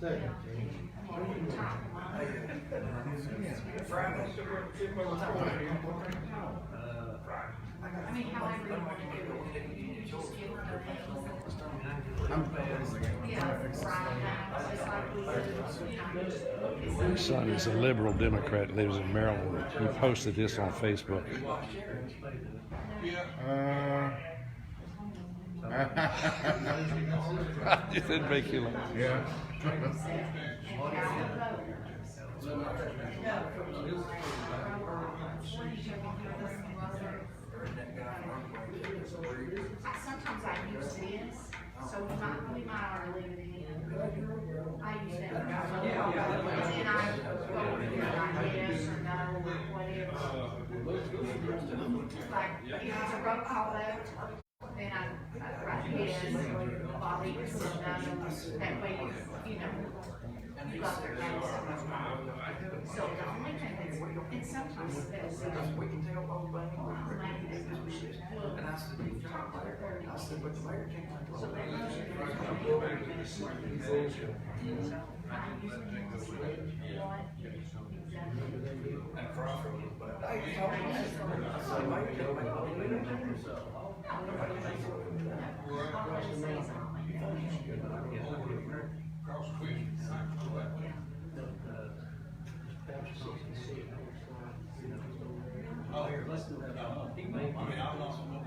Second. I mean, however you want to do it, just give her My son is a liberal Democrat, lives in Maryland. He posted this on Facebook. It didn't make you laugh. Yeah. Sometimes I use this, so we might already leave it in. I use that. And then I go over here like yes or no or whatever. Like, if it's a roll call vote, then I write yes, Bobby said no, that way, you know, you got their names. So the only thing that's, and sometimes they'll say, We can tell both banks. And I said, you talk about it. I said, but the mayor can't control it. And Crawford, but hey, you told me that. I said, mayor can't make all the meetings. Oh, here, let's do that. I'm not so much.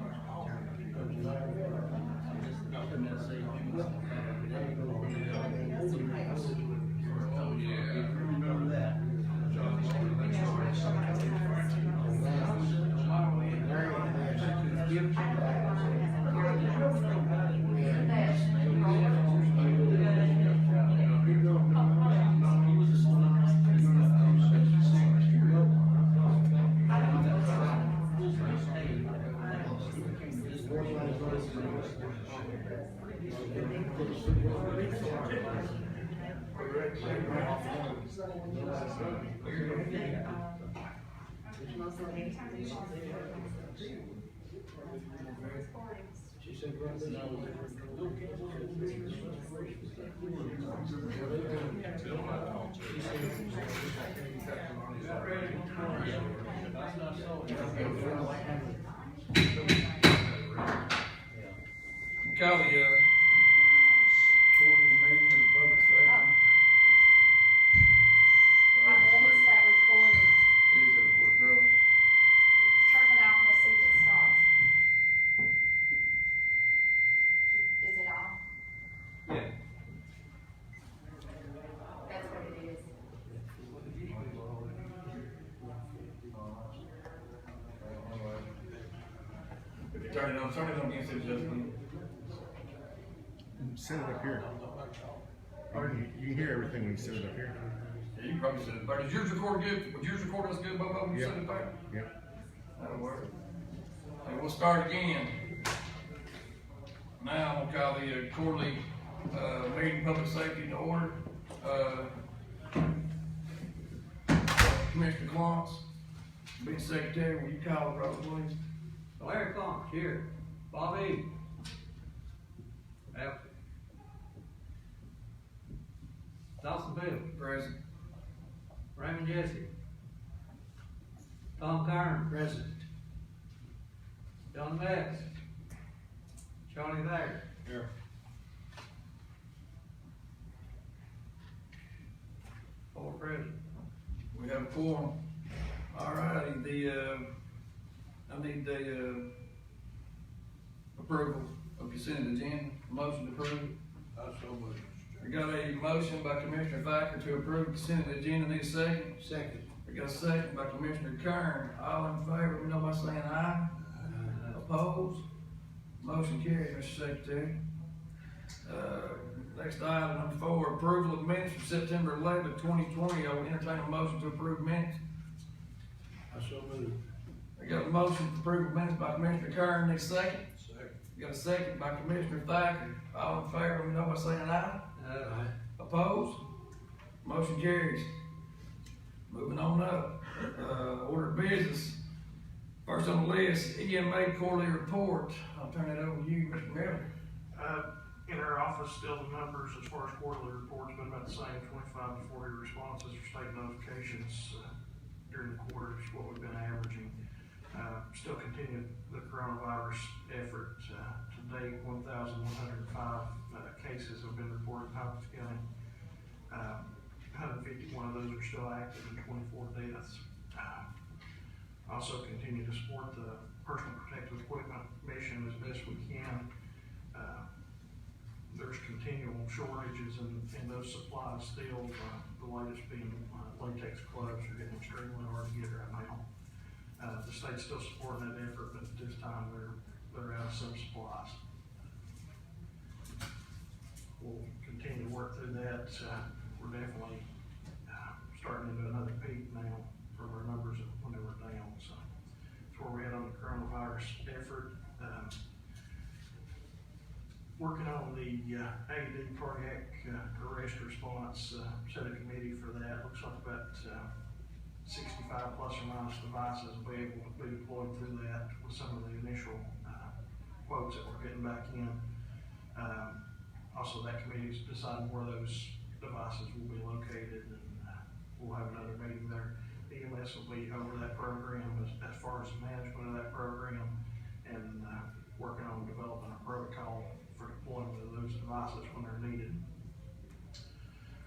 Oh, yeah. Remember that. Call the quarterly meeting of the public safety. I think it's that recording. It is a recorded, bro. Turn it off and we'll see if it stops. Is it off? Yeah. That's what it is. If you turn it on again, see Justin. Set it up here. You can hear everything when you set it up here. Yeah, you probably said it. But did yours record good? Would yours record us good, both of them? You Yep. said it back? Yep. That'll work. And we'll start again. Now I'm gonna call the quarterly, meeting public safety to order. Commissioner Clance, being secretary, will you call the roll, please? Larry Clark, here. Bobby. Absent. Dawson Bill. Present. Raymond Jesse. Tom Kern. President. John Bass. Charlie Thayer. Here. Four president. We have a quorum. All righty, I need the, approval of consent agenda, motion to approve. We got a motion by Commissioner Thacker to approve consent agenda, need a second? Second. We got a second by Commissioner Kern, all in favor, we know by saying aye. Opposed? Motion carried, Mr. Secretary. Next item, number 4, approval of minutes for September 11th, 2020. I will entertain a motion to approve minutes. I so move. I got a motion to approve minutes by Commissioner Kern, next second. Second. Got a second by Commissioner Thacker, all in favor, we know by saying aye. Aye. Opposed? Motion carries. Moving on up, order of business. First on the list, EMA quarterly report. I'll turn it over to you, Mr. Miller. In our office, still the numbers as far as quarterly reports been about the same, 25 to 40 responses for state notifications during the quarter is what we've been averaging. Still continue the coronavirus effort. To date, 1,105 cases have been reported in Hawkins County. 151 of those are still active and 24 deaths. Also continue to support the personal protective equipment mission as best we can. There's continual shortages in those supplies still, the latest being latex gloves are getting extremely hard to get right now. The state's still supporting that effort, but at this time they're out of some supplies. We'll continue to work through that. We're definitely starting into another peak now from our numbers when they were down. So that's where we're at on the coronavirus effort. Working on the AED cardiac arrest response, set a committee for that. Looks like about 65 plus or minus devices will be able to be deployed through that with some of the initial quotes that we're getting back in. Also, that committee is deciding where those devices will be located, and we'll have another meeting there. EMS will be over that program as far as the management of that program, and working on developing a protocol for deployment of those devices when they're needed.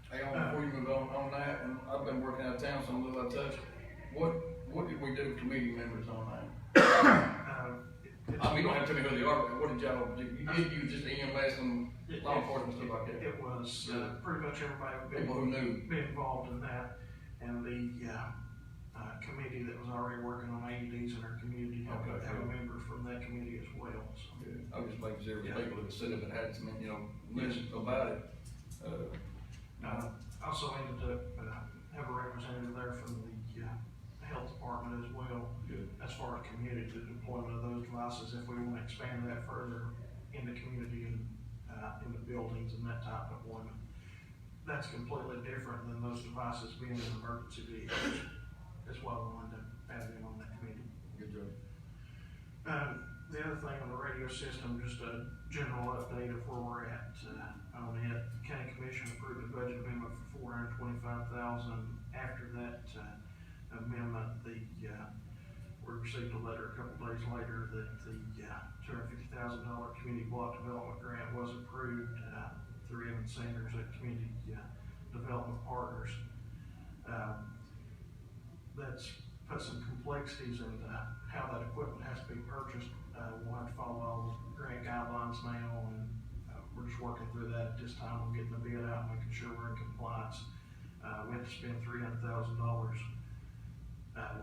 Hey, before you move on that, and I've been working out of town, so I'm a little out of touch. What did we do with committee members on that? I mean, you don't have to tell me who they are, but what did y'all do? You did use just EMS and law enforcement stuff like that? It was pretty much everybody People who knew. be involved in that, and the committee that was already working on AEDs in our community have a member from that committee as well. So. Good. I was just making sure people that stood up and had some, listen about it. Also ended up have a representative there from the health department as well. Good. As far as community deployment of those devices, if we want to expand that further in the community and in the buildings and that type of deployment. That's completely different than those devices being in emergency vehicles. That's why we wanted to add them on that committee. Good job. The other thing on the radio system, just a general update of where we're at on it. County Commission approved a budget amendment for $425,000. After that amendment, we received a letter a couple days later that the $250,000 community block development grant was approved through Evan Sanders at Community Development Partners. That's put some complexities in how that equipment has to be purchased. We'll have to follow all the grant guidelines now, and we're just working through that at this time. We're getting the bid out, making sure we're in compliance. We have to spend $300,000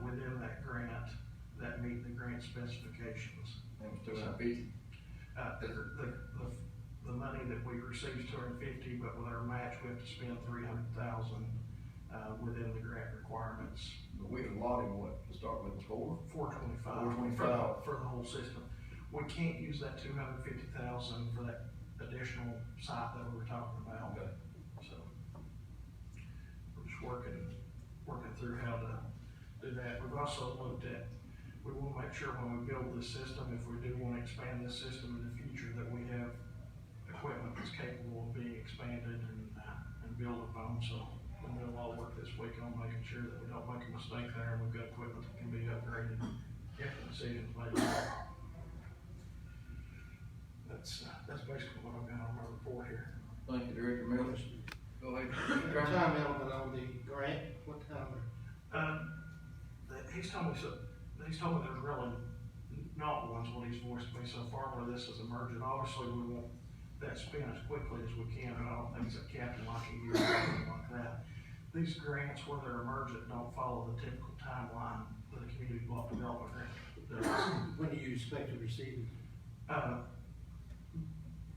within that grant that meet the grant specifications. And we're still at 50. The money that we receive is $250,000, but with our match, we have to spend $300,000 within the grant requirements. But we allotted what to start with, $425,000 for the whole system. We can't use that $250,000 for that additional site that we were talking about. Okay. So we're just working through how to do that. We've also looked at, we want to make sure when we build this system, if we do want to expand this system in the future, that we have equipment that's capable of being expanded and built upon. So we're doing a lot of work this week on making sure that we don't make a mistake there, and we've got equipment that can be upgraded if the decision's made. That's basically what I've got on my report here. Thank you, Director Miller. Go ahead. Time element on the grant, what time? He's told me there's really not ones what he's voiced to me so far where this is emergent. Obviously, we want that spent as quickly as we can, but I don't think it's a captain like a year or something like that. These grants, where they're emergent, don't follow the typical timeline that a community block development grant does. When do you expect to receive it?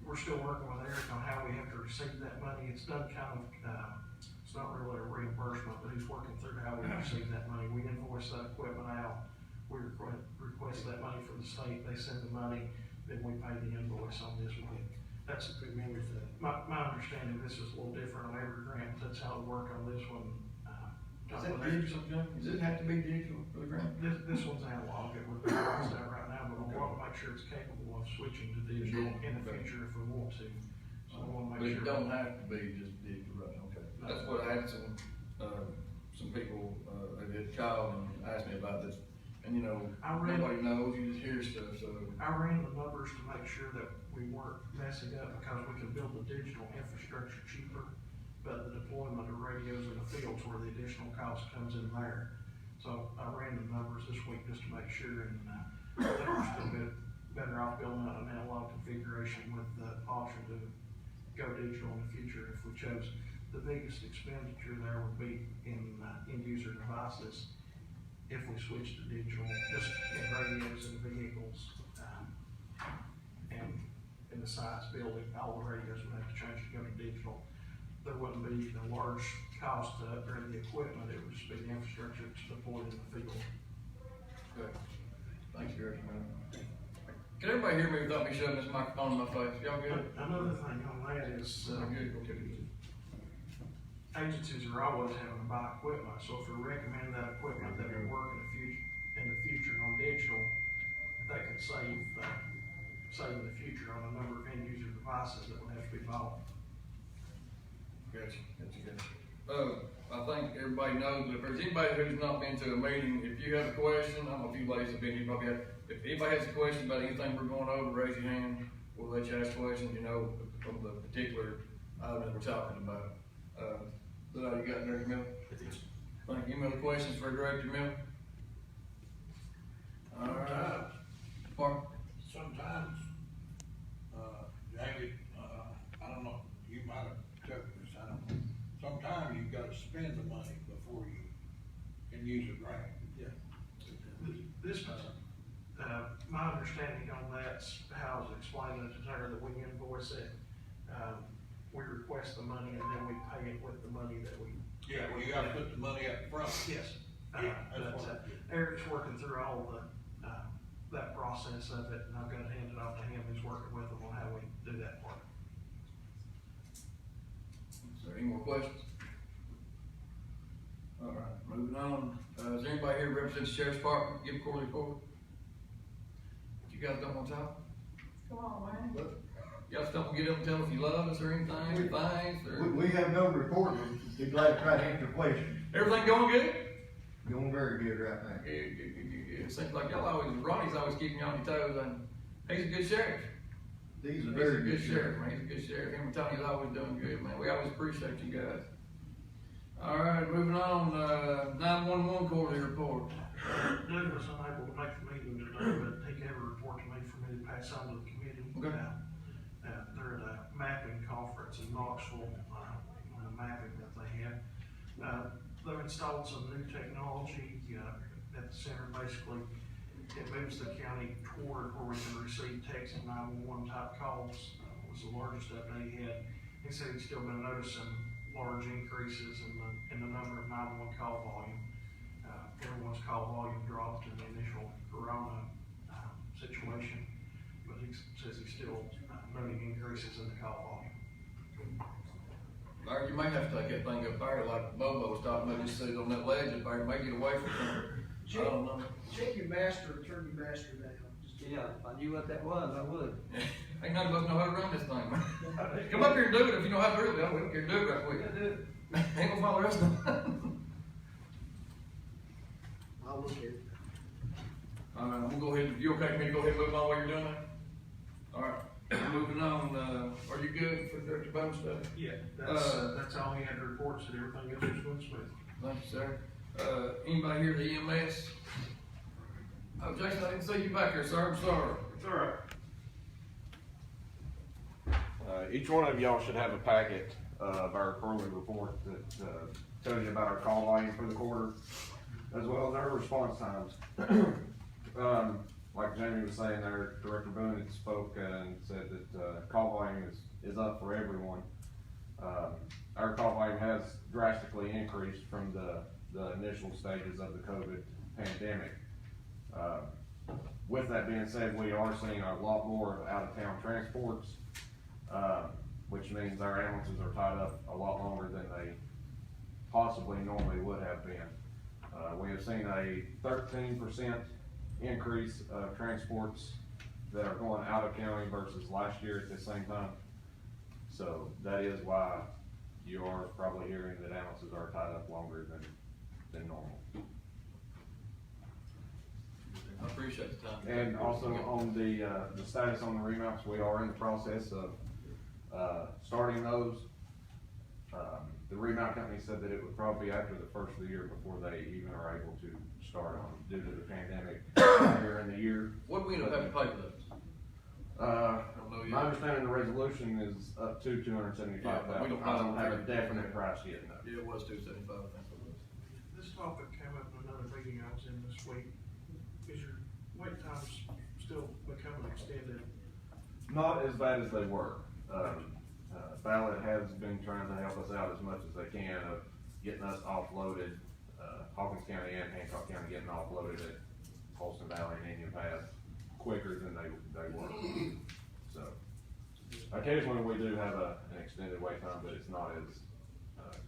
We're still working with Eric on how we have to receive that money. It's done kind of, it's not really a reimbursement, but he's working through how we receive that money. We invoice that equipment out. We request that money from the state. They send the money, then we pay the invoice on this one. That's a good memory for that. My understanding, this is a little different on every grant. That's how we work on this one. Is that digital, John? Does it have to be digital for the grant? This one's analog. We're doing this out right now, but we want to make sure it's capable of switching to digital in the future if we want to. So I wanna But make it sure. don't have to be just digital, right, okay. That's what I had some people, they did call and asked me about this. And you know, nobody knows, you just hear stuff, so. I ran the numbers to make sure that we weren't messing up, because we can build the digital infrastructure cheaper, but the deployment of radios in the fields where the additional cost comes in there. So I ran the numbers this week just to make sure, and, I think we're still better off building out an analog configuration with the option to go digital in the future if we chose. The biggest expenditure there would be in, end user devices, if we switch to digital, just in radios and vehicles, and in the science building, all the radios would have to change to go to digital. There wouldn't be a large cost to upgrade the equipment, it would just be the infrastructure that's deployed in the field. Good. Thanks, Gary. Can everybody hear me without me shoving this microphone in my face? Y'all good? Another thing on that is, Good, okay. agencies are always having to buy equipment, so if we recommend that equipment that will work in the future on digital, that could save in the future on a number of end user devices that would have to be bought. Gotcha. I think everybody knows that if there's anybody who's not been to a meeting, if you have a question, I don't know if you ladies have been, you probably have, if anybody has a question about anything we're going over, raise your hand, we'll let you ask questions, you know, from the particular item that we're talking about. Is that all you got, Director Miller? Thank you. Any other questions for Director Miller? All right. Pardon? Sometimes, David, I don't know, you might have took this, I don't know. Sometimes you gotta spend the money before you can use it right. Yeah. This, my understanding on that's how I was explaining it to her, that we invoice it, we request the money and then we pay it with the money that we. Yeah, well, you gotta put the money up front. Yes. Yeah, that's what. Eric's working through all the, that process of it, and I've got to hand it off to him, he's working with them on how we do that part. Is there any more questions? All right, moving on. Is there anybody here representing the Sheriff's Department, give a quarterly report? You guys don't want to talk? Come on, man. Y'all just don't get up and tell if you love us or anything, or thanks, or We have no report, but be glad to try to answer questions. everything going good? Going very good right now. It seems like y'all always, Ronnie's always keeping you on your toes, and he's a good sheriff. He's a He's very a good good sheriff, sheriff. man, he's a good sheriff. Him and Tony's always doing good, man. We always appreciate you guys. All right, moving on, 911 quarterly report. Doug was unable to make the meeting today, but he gave a report to me for me to pass on to the committee. Okay. They're at a mapping conference in Knoxville, on the mapping that they had. They've installed some new technology, at the center. Basically, it moves the county toward where we can receive text and 911 type calls. Was the largest update he had. He said he's still been noticing large increases in the number of 911 call volume. Everyone's call volume dropped in the initial corona situation, but he says he's still noting increases in the call volume. Larry, you may have to take that thing up there like Bobo was talking about, just sit on that ledge up there and make it away from something. I don't know. Check your master, turn your master down. Yeah, if I knew what that was, I would. Ain't none of us know how to run this thing, man. Come up here and do it if you know how to do it. I'll come here and do it right quick. Yeah, do it. Ain't gonna follow the rest of it. I'll look at it. All right, I'm gonna go ahead, you okay with me to go ahead and move on while you're doing that? All right, moving on, are you good for Director Bone's stuff? Yeah, that's all he had to report, so everything else was going smooth. Thank you, sir. Anybody here at the EMS? Oh, Jason, I didn't see you back there, sir, I'm sorry. It's all right. Each one of y'all should have a packet of our quarterly report that tells you about our call volume for the quarter, as well as our response times. Like Jamie was saying there, Director Boone had spoke and said that call volume is up for everyone. Our call volume has drastically increased from the initial stages of the COVID pandemic. With that being said, we are seeing a lot more out-of-town transports, which means our ambulances are tied up a lot longer than they possibly normally would have been. We have seen a 13% increase of transports that are going out of county versus last year at the same time. So that is why you are probably hearing that ambulances are tied up longer than normal. I appreciate the time. And also on the status on the remounts, we are in the process of, starting those. The remount company said that it would probably be after the first of the year before they even are able to start on due to the pandemic earlier in the year. What do we end up having to pay for those? My understanding the resolution is up to $275,000. Yeah, we don't I don't know. have a definite price yet, no. Yeah, it was 275, I think it was. This topic came up in another meeting I was in this week. Is your wait times still becoming extended? Not as bad as they were. Ballot has been trying to help us out as much as they can of getting us offloaded, Hawkins County and Hancock County getting offloaded at Holston Valley and Indian Pass quicker than they were. So occasionally we do have an extended wait time, but it's not as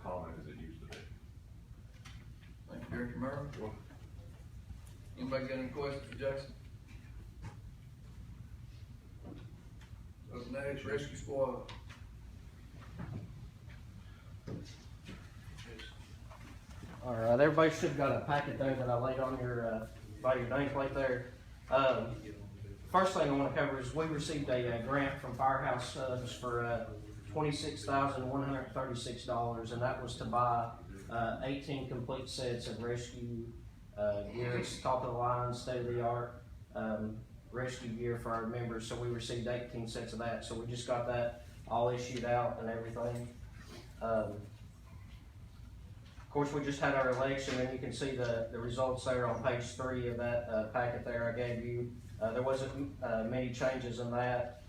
common as it used to be. Thank you, Director Murray. Anybody got any questions for Jackson? Up next, Rescue Squad. All right, everybody should have got a packet there that I laid on your, by your nameplate there. First thing I want to cover is we received a grant from Firehouse Subs for $26,136, and that was to buy 18 complete sets of rescue gear. It's top of the line, state of the art rescue gear for our members. So we received 18 sets of that. So we just got that all issued out and everything. Of course, we just had our election, and you can see the results there on page 3 of that packet there I gave you. There wasn't many changes in that.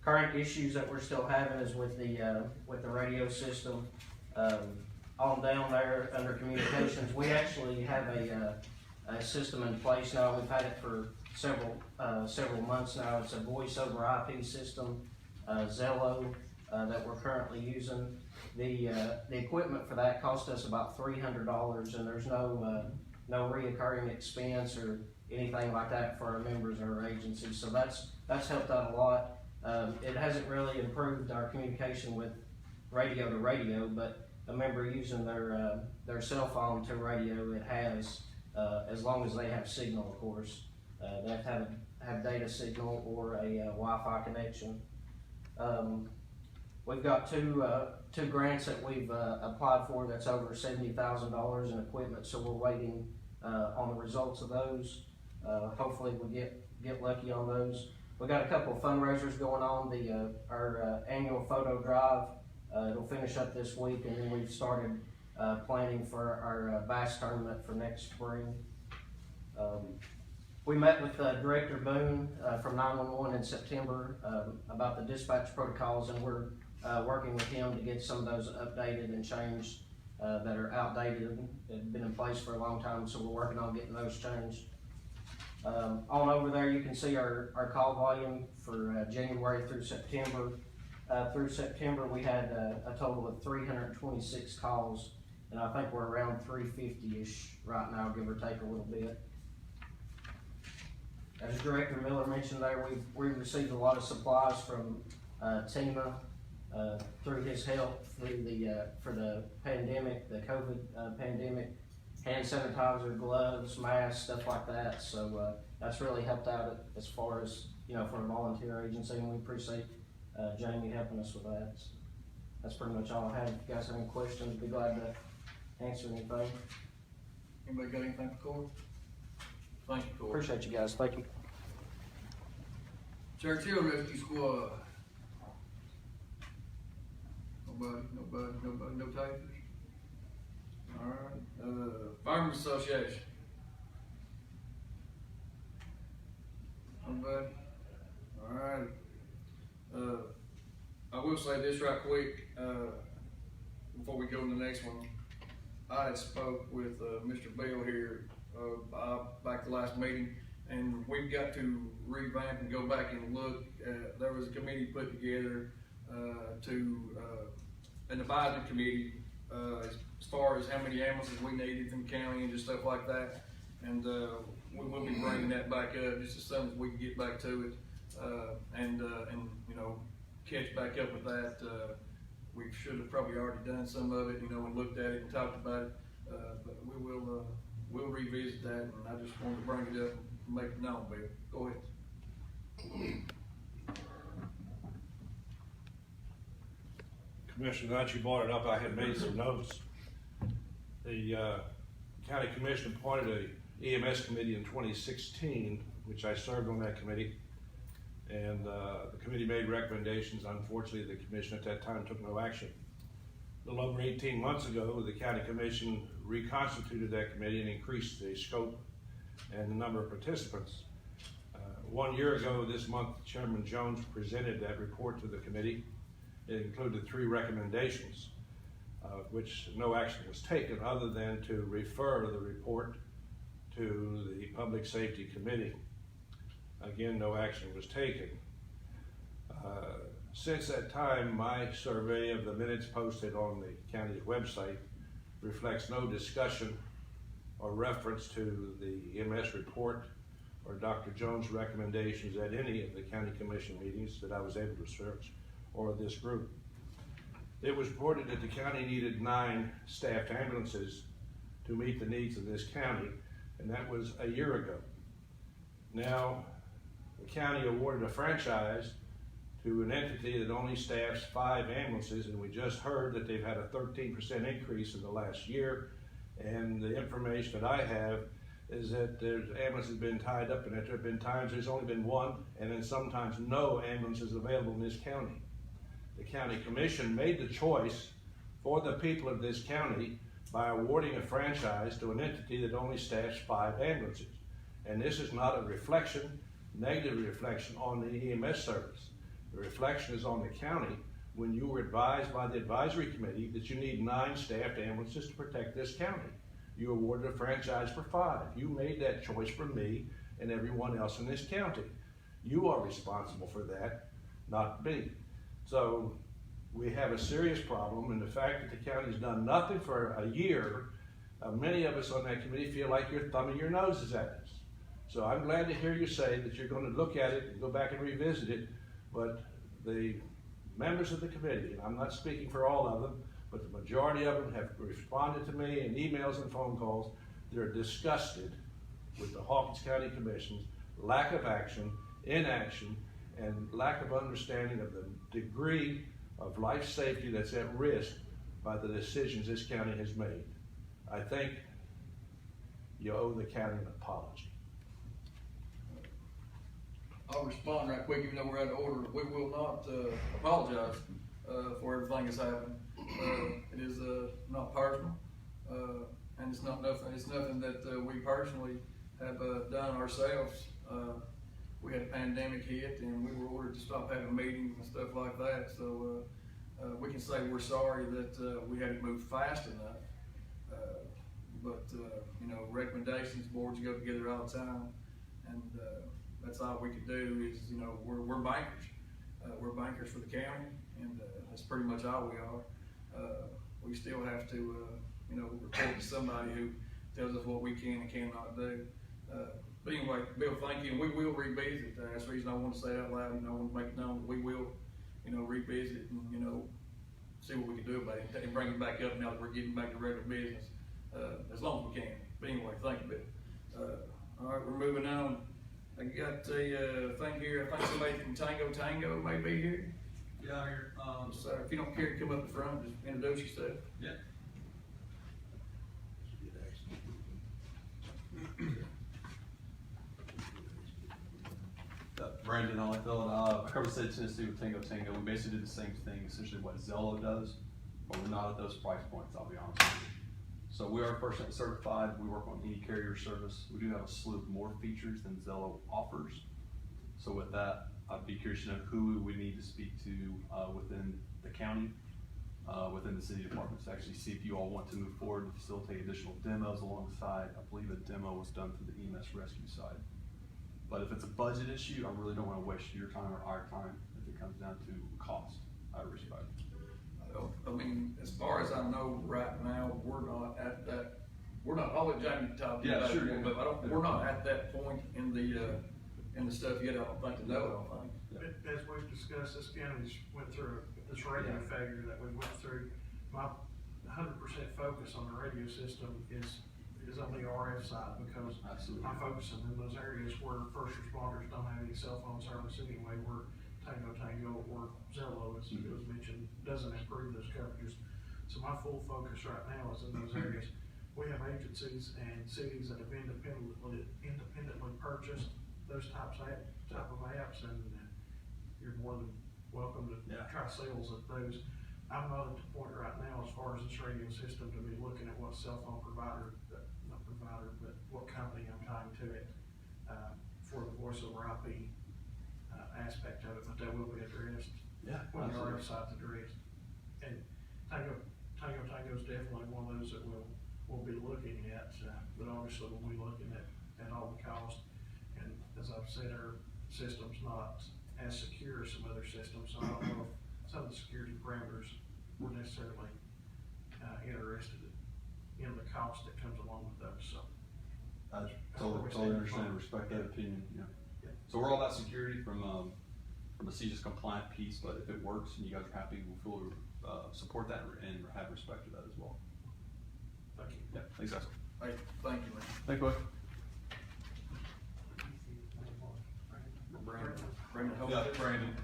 Current issues that we're still having is with the radio system. On down there under communications, we actually have a system in place now. We've had it for several months now. It's a voice over IP system, Zello, that we're currently using. The equipment for that cost us about $300, and there's no reoccurring expense or anything like that for our members or our agencies. So that's helped out a lot. It hasn't really improved our communication with radio to radio, but a member using their cell phone to radio, it has, as long as they have signal, of course. They have to have data signal or a Wi-Fi connection. We've got two grants that we've applied for that's over $70,000 in equipment, so we're waiting on the results of those. Hopefully we'll get lucky on those. We got a couple of fundraisers going on. Our annual photo drive, it'll finish up this week, and then we've started planning for our bass tournament for next spring. We met with Director Boone from 911 in September about the dispatch protocols, and we're working with him to get some of those updated and changed that are outdated and have been in place for a long time, so we're working on getting those changed. On over there you can see our call volume for January through September. Through September we had a total of 326 calls, and I think we're around 350-ish right now, give or take a little bit. As Director Miller mentioned there, we've received a lot of supplies from TEMA through his help for the pandemic, the COVID pandemic, hand sanitizer, gloves, masks, stuff like that. So that's really helped out as far as, for a volunteer agency, and we appreciate Jamie helping us with that. So that's pretty much all I have. If you guys have any questions, I'd be glad to answer anything. Anybody got anything for Corey? Thank you, Corey. Appreciate you guys. Thank you. Churchill Rescue Squad. Nobody, no takers? Alright, Firemen's Association. Nobody? Alright. I will say this right quick, before we go to the next one. I had spoke with Mr. Bell here back the last meeting, and we've got to revamp and go back and look. There was a committee put together an advisory committee as far as how many ambulances we needed from the county and just stuff like that. And we will be bringing that back up just as soon as we can get back to it. and, you know, catch back up with that. We should have probably already done some of it, you know, and looked at it and talked about it, but we'll revisit that, and I just wanted to bring it up and make it known, Bill. Go ahead. Commissioner, now that you brought it up, I had made some notes. The county commission appointed a EMS committee in 2016, which I served on that committee. And the committee made recommendations. Unfortunately, the commission at that time took no action. A little over 18 months ago, the county commission reconstituted that committee and increased the scope and the number of participants. 1 year ago this month, Chairman Jones presented that report to the committee. It included 3 recommendations, which no action was taken other than to refer the report to the Public Safety Committee. Again, no action was taken. Since that time, my survey of the minutes posted on the county's website reflects no discussion or reference to the EMS report or Dr. Jones' recommendations at any of the county commission meetings that I was able to search, or this group. It was reported that the county needed 9 staffed ambulances to meet the needs of this county, and that was a year ago. Now, the county awarded a franchise to an entity that only staffs 5 ambulances, and we just heard that they've had a 13% increase in the last year, and the information that I have is that there's ambulances been tied up, and that there have been times there's only been 1, and then sometimes no ambulances available in this county. The county commission made the choice for the people of this county by awarding a franchise to an entity that only staffs 5 ambulances. And this is not a reflection, negative reflection on the EMS service. The reflection is on the county when you were advised by the advisory committee that you need 9 staffed ambulances to protect this county. You awarded a franchise for 5. You made that choice for me and everyone else in this county. You are responsible for that, not me. So we have a serious problem, and the fact that the county's done nothing for a year, many of us on that committee feel like you're thumbing your noses at us. So I'm glad to hear you say that you're going to look at it and go back and revisit it, but the members of the committee, and I'm not speaking for all of them, but the majority of them have responded to me in emails and phone calls. They're disgusted with the Hawkins County Commission's lack of action, inaction, and lack of understanding of the degree of life safety that's at risk by the decisions this county has made. I think you owe the county an apology. I'll respond right quick, even though we're out of order. We will not apologize for everything that's happened. It is not personal, and it's nothing that we personally have done ourselves. We had a pandemic hit, and we were ordered to stop having meetings and stuff like that. So we can say we're sorry that we hadn't moved fast enough. But you know, recommendations, boards go together all the time, and that's all we can do. Is, you know, we're bankers. We're bankers for the county, and that's pretty much all we are. We still have to, you know, report to somebody who tells us what we can and cannot do. But anyway, Bill, thank you. We will revisit. That's the reason I want to say it out loud, and I want to make it known that we will, you know, revisit and, you know, see what we can do about it and bring it back up now that we're getting back to regular business, as long as we can. But anyway, thank you, Bill. All right, we're moving on. I got a thing here. I think somebody from Tango may be here. Yeah, here. So if you don't care to come up in front, just introduce yourself. Yeah. Brandon Holyfield. I cover State Tennessee with Tango. We basically do the same thing, essentially what Zello does, but we're not at those price points, I'll be honest with you. So we are FirstNet certified. We work on any carrier service. We do have a slew of more features than Zello offers. So with that, I'd be curious to know who we need to speak to within the county, within the city departments, to actually see if you all want to move forward and facilitate additional demos alongside. I believe a demo was done through the EMS rescue side. But if it's a budget issue, I really don't want to waste your time or our time if it comes down to cost. I respect it. I mean, as far as I know right now, we're not at that. We're not. I'll let Jamie talk to you about it, but we're not at that point in and the stuff yet, I don't think to know, I don't think. As we've discussed, this county's went through this radio failure that we went through. My 100% focus on the radio system is on the RF side, because Absolutely. I'm focusing in those areas where first responders don't have any cell phone service anyway, where Tango or Zello, as was mentioned, doesn't improve those coverages. So my full focus right now is in those areas. We have agencies and cities that have independently purchased those type of apps, and you're more than welcome to try sales of those. I'm not at the point right now, as far as this radio system, to be looking at what cell phone but what company I'm tying to it, for the voice over IP, aspect of it, but that will be addressed. When the RF side's addressed. And Tango's definitely one of those that we'll be looking at, but obviously we'll be looking at all the cost. And as I've said, our system's not as secure as some other systems, so I don't know if some of the security parameters were necessarily interested in the cost that comes along with those, so. I totally understand and respect that opinion, yeah. So we're all about security from a CJIS compliant piece, but if it works and you guys are happy, we'll fully support that and have respect for that as well. Thank you. Yeah, thanks guys. Hey, thank you, man. Thanks, bud. Brandon Yeah, Holyfield. Brandon.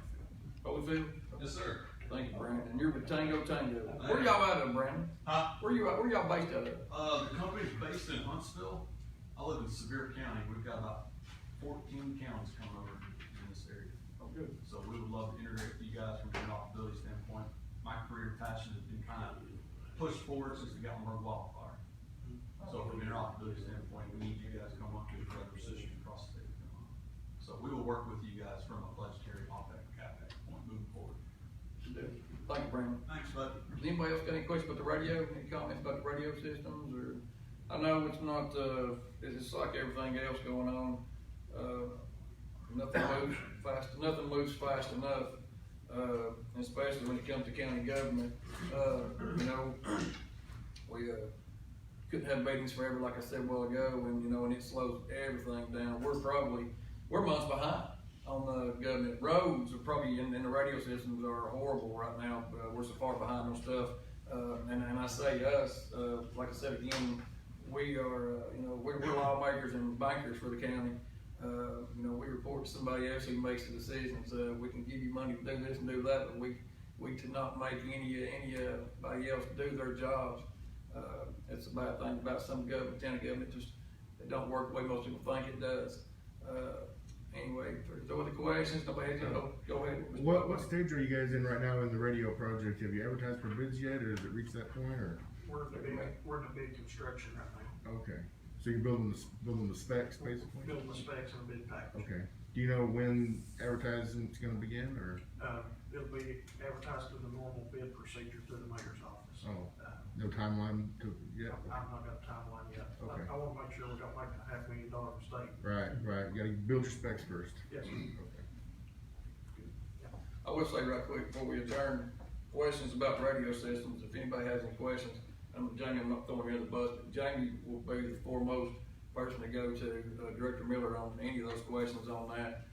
Holyfield? Yes, sir. Thank you, Brandon. You're with Tango. Where y'all out of, Brandon? Huh? Where y'all based out of? The company's based in Huntsville. I live in Sevier County. We've got about 14 counties coming over in this area. Oh, good. So we would love to integrate with you guys from an interoperability standpoint. My career passion has been kind of pushed forward since we got on road wildfire. So from an interoperability standpoint, we need you guys to come up with a further position across the state. So we will work with you guys from a budgetary OPEC CAPEX point moving forward. Thank you, Brandon. Thanks, bud. Does anybody else got any questions about the radio? Any comments about the radio systems? Or I know it's not. It's like everything else going on. Nothing moves fast enough. Especially when it comes to county government. You know, we couldn't have meetings forever, like I said a while ago, and and it slows everything down. We're months behind on the government. Roads are probably in the radio systems are horrible right now. We're so far behind on stuff, and I say us, like I said again, we are we're lawmakers and bankers for the county. We report to somebody else who makes the decisions. We can give you money to do this and do that, but we cannot make anybody else do their jobs. It's a bad thing about some government, county government, it don't work the way most people think it does. Anyway, if there's no other questions, nobody has to go ahead. What stage are you guys in right now in the radio project? Have you advertised for bids yet, or has it reached that point, or? We're in the big construction right now. Okay, so you're building the specs basically? Building the specs and a bid package. Okay, do you know when advertising's gonna begin, or? It'll be advertised through the normal bid procedure through the mayor's office. Oh, no timeline to yet? I've not got a timeline yet. Okay. I wanna make sure we don't make a $500,000 mistake. Right, you gotta build your specs first. Yes. Okay. I will say right quick before we adjourn, questions about radio systems. If anybody has any questions, Jamie, I'm not throwing you under the bus, but Jamie will be the foremost person to go to, Director Miller, on any of those questions on that.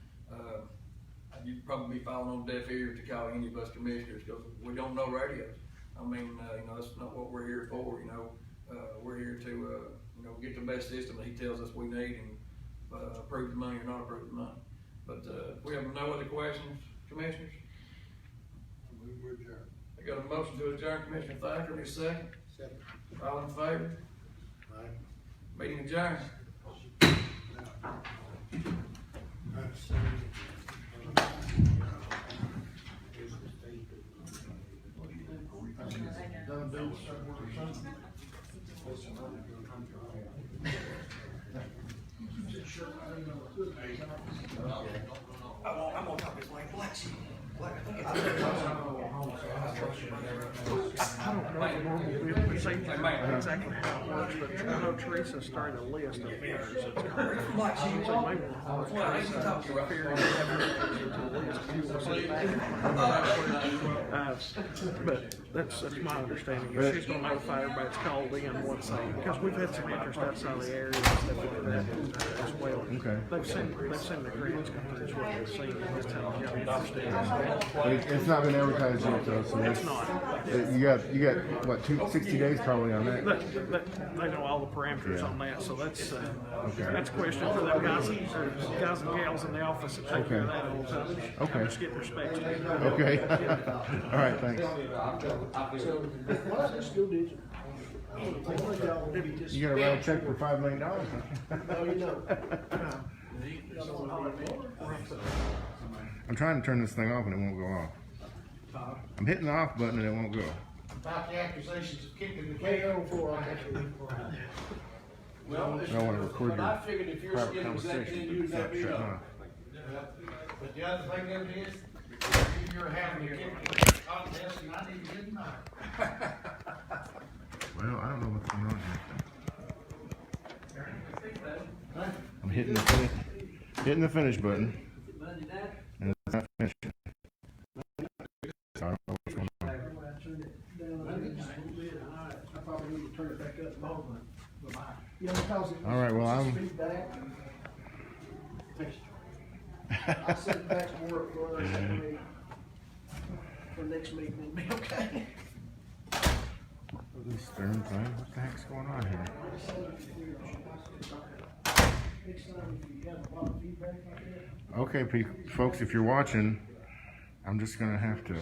You'd probably be falling on deaf ears to call any of us commissioners, because we don't know radios. I mean, that's not what we're here for. We're here to get the best system that he tells us we need, and approve the money or not approve the money. But we have no other questions, commissioners. We adjourn. I got a motion to adjourn, Commissioner Thacker, need a second? Second. All in favor? Aye. Meeting adjourned. I'm gonna talk this like black sheep. I don't know the procedure, exactly how it works, but I know Teresa started a list of vendors that's coming. So maybe we'll call Teresa and have her add to the list. But that's my understanding, is she's gonna notify everybody that's called in once they, because we've had some interest outside the area and stuff like that as well. Okay. They've seen the grants come through, is what they've seen, and just tell them, yeah, understand. It's not been advertised yet, though, so It's not. you got, what, 60 days probably on that? They know all the parameters Yeah. on that, so that's a Okay. question for them guys and gals in the office that take care of that all the time. Okay. Just get their specs. Okay. All right, thanks. Why is this school digital? You got a round check for $5 million, huh? No, you don't. I'm trying to turn this thing off and it won't go off. I'm hitting the off button and it won't go. About the accusations of kicking the KO for, I guess. Well, I don't want to record but I figured if your you're private getting exactly, conversation. you'd let me Shut know. off. But the other thing of it is, you're having a kick contest and I need to get mine. Well, I don't know what's going on here. I'm hitting the finish button. And it's not finishing. So I don't know what's going on. I probably need to turn it back up more, but you know, because it All right, well, I'm- feedback. I'll send it back to work for us, for next meeting, it'll be okay. This darn thing. What the heck's going on here? Next time, if you have a lot of feedback like that. Okay, folks, if you're watching, I'm just gonna have to.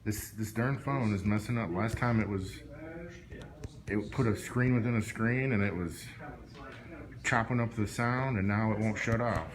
This darn phone is messing up. Last time it put a screen within a screen and it was chopping up the sound, and now it won't shut off.